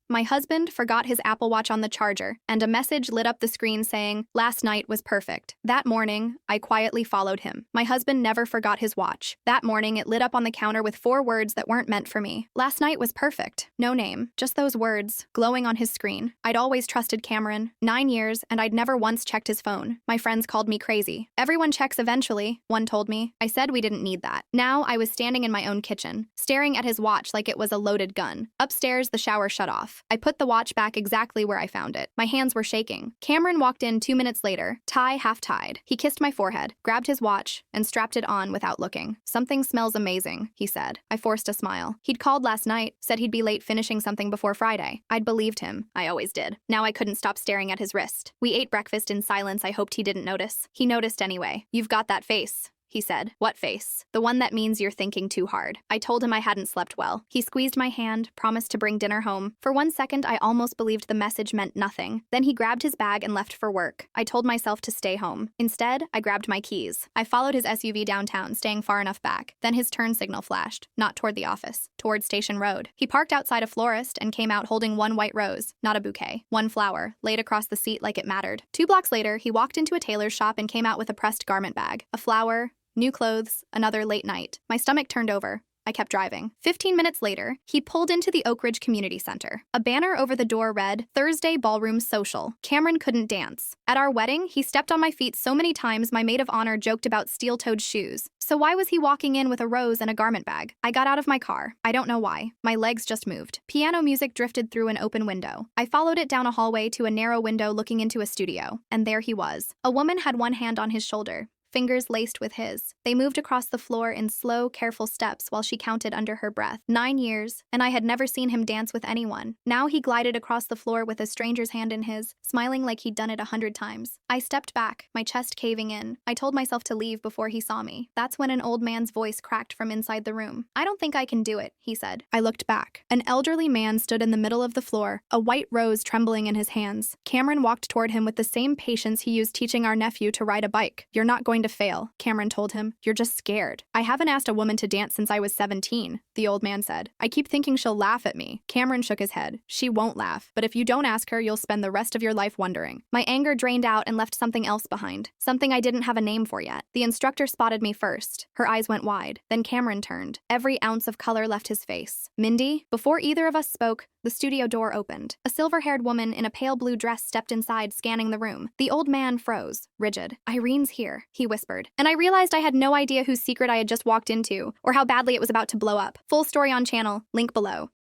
My husband forgot his Apple Watch on the charger, and a message lit up the screen saying, "Last night was perfect." That morning, I quietly followed him. My husband never forgot his watch. That morning, it lit up on the counter with 4 words that weren't meant for me. Last night was perfect. No name, just those words, glowing on his screen. I'd always trusted Cameron. 9 years, and I'd never once checked his phone. My friends called me crazy. "Everyone checks eventually," one told me. I said we didn't need that. Now, I was standing in my own kitchen, staring at his watch like it was a loaded gun. Upstairs, the shower shut off. I put the watch back exactly where I found it. My hands were shaking. Cameron walked in 2 minutes later, tie half tied. He kissed my forehead, grabbed his watch, and strapped it on without looking. "Something smells amazing," he said. I forced a smile. He'd called last night, said he'd be late finishing something before Friday. I'd believed him. I always did. Now I couldn't stop staring at his wrist. We ate breakfast in silence. I hoped he didn't notice. He noticed anyway. "You've got that face," he said. "What face?" "The one that means you're thinking too hard." I told him I hadn't slept well. He squeezed my hand, promised to bring dinner home. For 1 second, I almost believed the message meant nothing. Then he grabbed his bag and left for work. I told myself to stay home. Instead, I grabbed my keys. I followed his SUV downtown, staying far enough back. Then his turn signal flashed, not toward the office, toward Station Road. He parked outside a florist and came out holding 1 white rose, not a bouquet. 1 flower, laid across the seat like it mattered. 2 blocks later, he walked into a tailor's shop and came out with a pressed garment bag. A flower, new clothes, another late night. My stomach turned over. I kept driving. 15 minutes later, he pulled into the Oak Ridge Community Center. A banner over the door read, "Thursday Ballroom Social." Cameron couldn't dance. At our wedding, he stepped on my feet so many times my maid of honor joked about steel-toed shoes. So why was he walking in with a rose and a garment bag? I got out of my car. I don't know why. My legs just moved. Piano music drifted through an open window. I followed it down a hallway to a narrow window looking into a studio. And there he was. A woman had one hand on his shoulder, fingers laced with his. They moved across the floor in slow, careful steps while she counted under her breath. 9 years, and I had never seen him dance with anyone. Now he glided across the floor with a stranger's hand in his, smiling like he'd done it 100 times. I stepped back, my chest caving in. I told myself to leave before he saw me. That's when an old man's voice cracked from inside the room. "I don't think I can do it," he said. I looked back. An elderly man stood in the middle of the floor, a white rose trembling in his hands. Cameron walked toward him with the same patience he used teaching our nephew to ride a bike. "You're not going to fail," Cameron told him. "You're just scared." "I haven't asked a woman to dance since I was 17, the old man said. "I keep thinking she'll laugh at me." Cameron shook his head. "She won't laugh, but if you don't ask her, you'll spend the rest of your life wondering." My anger drained out and left something else behind, something I didn't have a name for yet. The instructor spotted me first. Her eyes went wide. Then Cameron turned. Every ounce of color left his face. "Mindy?" Before either of us spoke, the studio door opened. A silver-haired woman in a pale blue dress stepped inside, scanning the room. The old man froze, rigid. "Irene's here," he whispered. And I realized I had no idea whose secret I had just walked into, or how badly it was about to blow up. Full story on channel, link below.